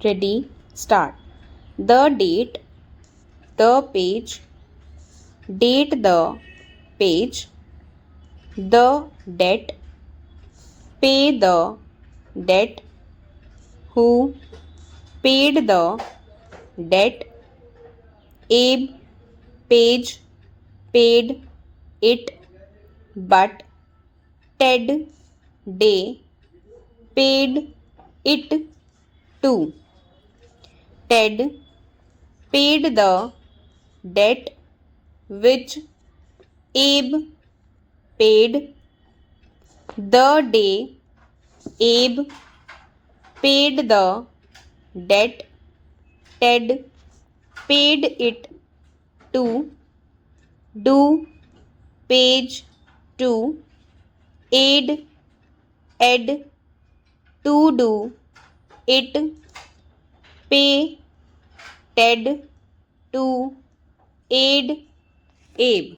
Ready, start. The date, the page, date the page, the debt, pay the debt, who paid the debt, Abe, page, paid it, but Ted, day, paid it too. Ted paid the debt which Abe paid. The day Abe paid the debt, Ted paid it too. Do, page, to, aid, ed, to do, it, pay, Ted, to, aid, Abe.